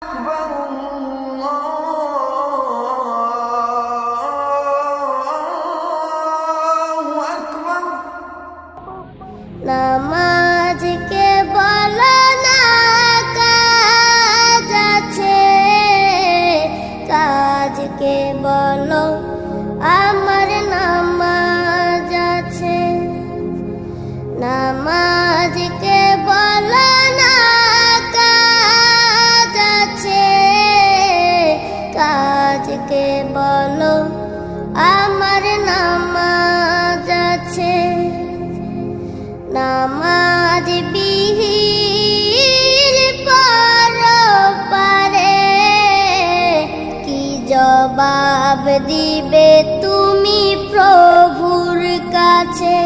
أكبر الله أكبر নামাজ কে বলো না কাজ আছে, কাজকে বলো আমার নামাজ আছে। নামাজকে বলো না কাজ আছে, কাজকে বলো আমার নামাজ আছে। নামাজ বিহীন পরপারে কি জবাব দিবে তুমি প্রভুর কাছে?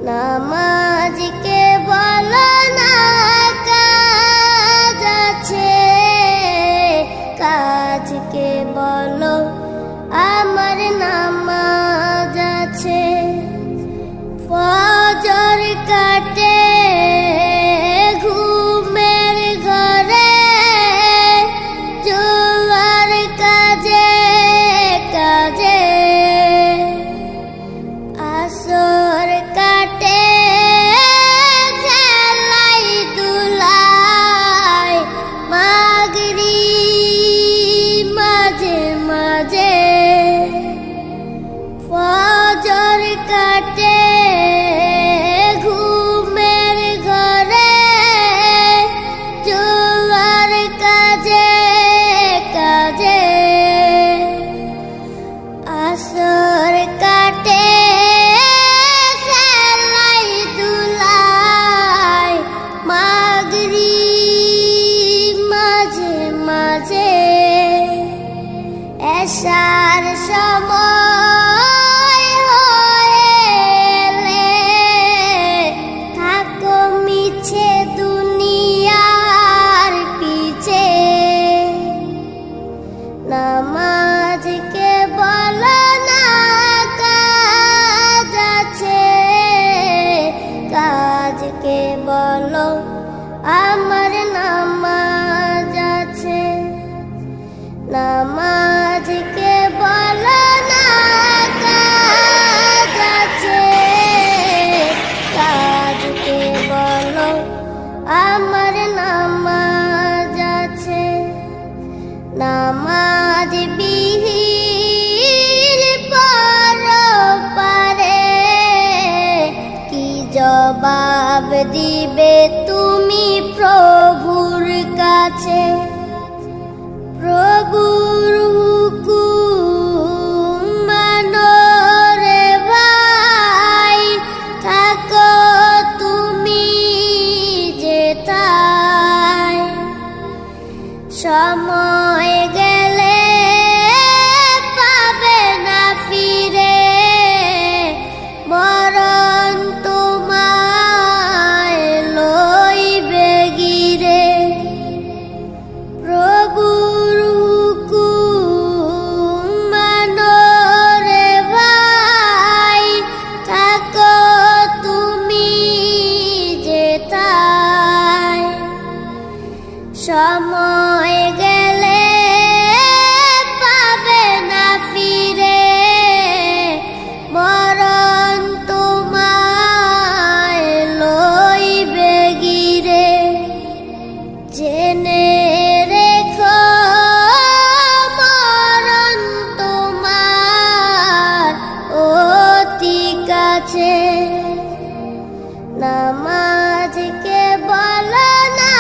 নামাজকে বলো না কাজ আছে, কাজকে বলো আমার নামাজ আছে। ফজর কাটে ঘুমের ঘরে, জোয়ার কাজে কাজে, আসর কাটে খেলাই দুলাই, মাগরিব মাঝে মাঝে। ফজর কাটে ঘুমের ঘরে, জোয়ার কাজে কাজে, আসর কাটে খেলাই দুলাই, মাগরিব মাঝে মাঝে। এশার সময় হয়েলে থাকো মিছে দুনিয়ার পিছে। নামাজকে বলো না কাজ আছে, কাজকে বলো আমার নামাজ আছে। নামাজকে বলো না কাজ আছে, কাজকে বলো আমার নামাজ আছে। নামাজ বিহীন পরপারে কি জবাব দিবে তুমি প্রভুর কাছে? প্রভুর হুকুম মানো রে ভাই, থাকো তুমি যেথায়। সময় গেলে পাবে না ফিরে, মরণ তোমায় লইবে গিরে। প্রভুর হুকুম মানো রে ভাই, থাকো তুমি যেথায়। সময় গেলে পাবে না ফিরে, মরণ তোমায় লইবে গিরে। জেনে রেখো মরণ তোমার অতি কাছে। নামাজকে বলো না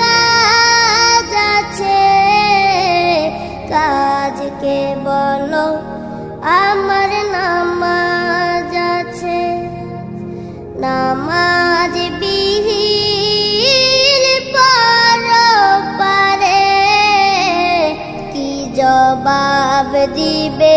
কাজ আছে, কাজকে বলো আমার নামাজ আছে। নামাজ বিহীন পরপারে কি জবাব দিবে